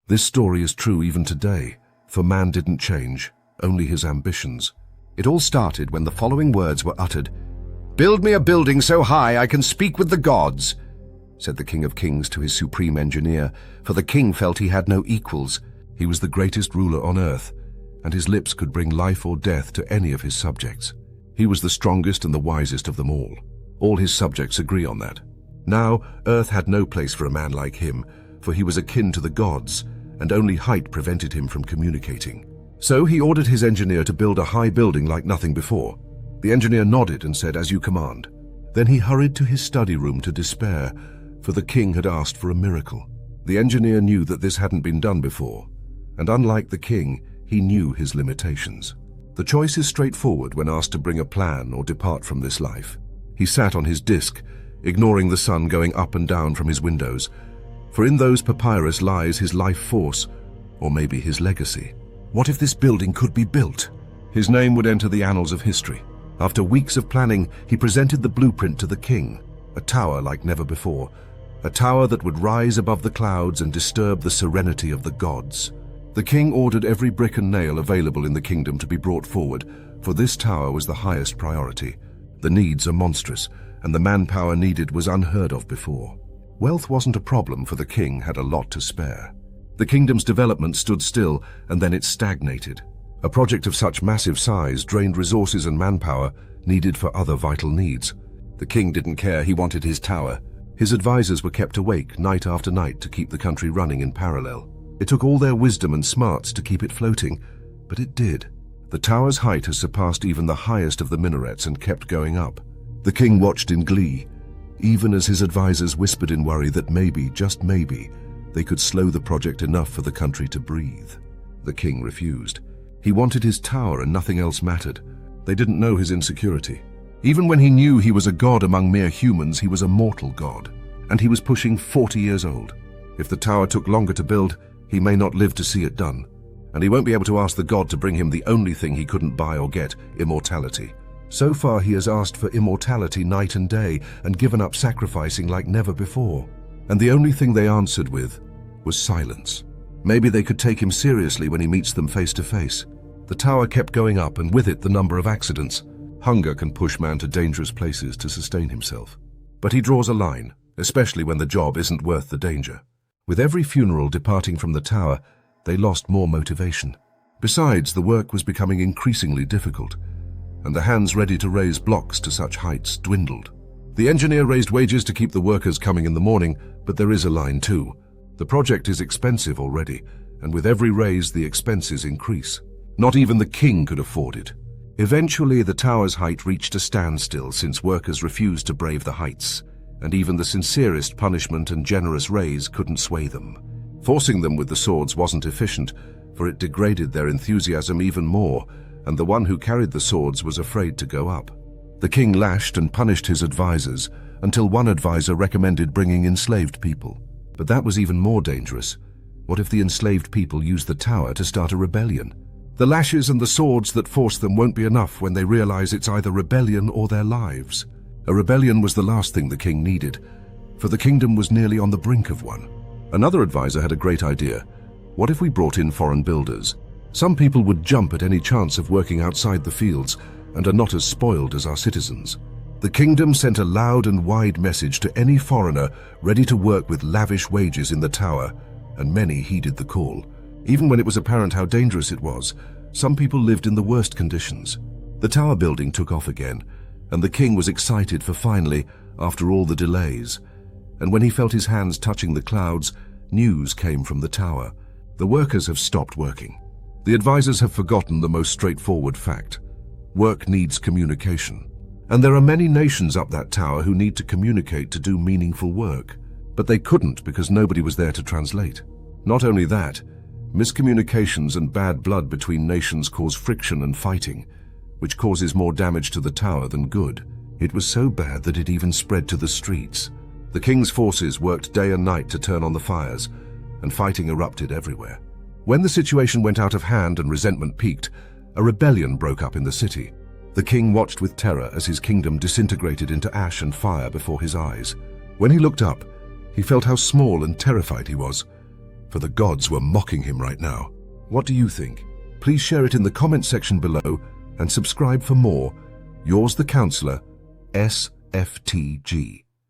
This story is true even today, for man didn't change, only his ambitions. It all started when the following words were uttered. "Build me a building so high I can speak with the gods," said the King of Kings to his supreme engineer, for the king felt he had no equals. He was the greatest ruler on earth, and his lips could bring life or death to any of his subjects. He was the strongest and the wisest of them all. All his subjects agree on that. Now, earth had no place for a man like him, for he was akin to the gods, and only height prevented him from communicating. So he ordered his engineer to build a high building like nothing before. The engineer nodded and said, "As you command." Then he hurried to his study room to despair, for the king had asked for a miracle. The engineer knew that this hadn't been done before, and unlike the king, he knew his limitations. The choice is straightforward when asked to bring a plan or depart from this life. He sat on his disk, ignoring the sun going up and down from his windows, for in those papyrus lies his life force, or maybe his legacy. What if this building could be built? His name would enter the annals of history. After weeks of planning, he presented the blueprint to the king, a tower like never before, a tower that would rise above the clouds and disturb the serenity of the gods. The king ordered every brick and nail available in the kingdom to be brought forward, for this tower was the highest priority. The needs are monstrous, and the manpower needed was unheard of before. Wealth wasn't a problem, for the king had a lot to spare. The kingdom's development stood still, and then it stagnated. A project of such massive size drained resources and manpower needed for other vital needs. The king didn't care, he wanted his tower. His advisors were kept awake night after night to keep the country running in parallel. It took all their wisdom and smarts to keep it floating, but it did. The tower's height has surpassed even the highest of the minarets and kept going up. The king watched in glee, even as his advisors whispered in worry that maybe, just maybe, they could slow the project enough for the country to breathe. The king refused. He wanted his tower and nothing else mattered. They didn't know his insecurity. Even when he knew he was a god among mere humans, he was a mortal god, and he was pushing 40 years old. If the tower took longer to build, he may not live to see it done, and he won't be able to ask the god to bring him the only thing he couldn't buy or get, immortality. So far he has asked for immortality night and day and given up sacrificing like never before. And the only thing they answered with was silence. Maybe they could take him seriously when he meets them face to face. The tower kept going up, and with it the number of accidents. Hunger can push man to dangerous places to sustain himself. But he draws a line, especially when the job isn't worth the danger. With every funeral departing from the tower, they lost more motivation. Besides, the work was becoming increasingly difficult, and the hands ready to raise blocks to such heights dwindled. The engineer raised wages to keep the workers coming in the morning, but there is a line too. The project is expensive already, and with every raise the expenses increase. Not even the king could afford it. Eventually the tower's height reached a standstill since workers refused to brave the heights, and even the sincerest punishment and generous raise couldn't sway them. Forcing them with the swords wasn't efficient, for it degraded their enthusiasm even more, and the one who carried the swords was afraid to go up. The king lashed and punished his advisors, until one advisor recommended bringing enslaved people. But that was even more dangerous. What if the enslaved people used the tower to start a rebellion? The lashes and the swords that force them won't be enough when they realize it's either rebellion or their lives. A rebellion was the last thing the king needed, for the kingdom was nearly on the brink of one. Another advisor had a great idea. What if we brought in foreign builders? Some people would jump at any chance of working outside the fields and are not as spoiled as our citizens. The kingdom sent a loud and wide message to any foreigner ready to work with lavish wages in the tower, and many heeded the call. Even when it was apparent how dangerous it was, some people lived in the worst conditions. The tower building took off again, and the king was excited for finally, after all the delays. And when he felt his hands touching the clouds, news came from the tower. The workers have stopped working. The advisors have forgotten the most straightforward fact. Work needs communication. And there are many nations up that tower who need to communicate to do meaningful work. But they couldn't because nobody was there to translate. Not only that, miscommunications and bad blood between nations cause friction and fighting, which causes more damage to the tower than good. It was so bad that it even spread to the streets. The king's forces worked day and night to turn on the fires, and fighting erupted everywhere. When the situation went out of hand and resentment peaked, a rebellion broke up in the city. The king watched with terror as his kingdom disintegrated into ash and fire before his eyes. When he looked up, he felt how small and terrified he was. for the gods were mocking him right now. What do you think? Please share it in the comment section below and subscribe for more. Yours the Counselor, SFTG.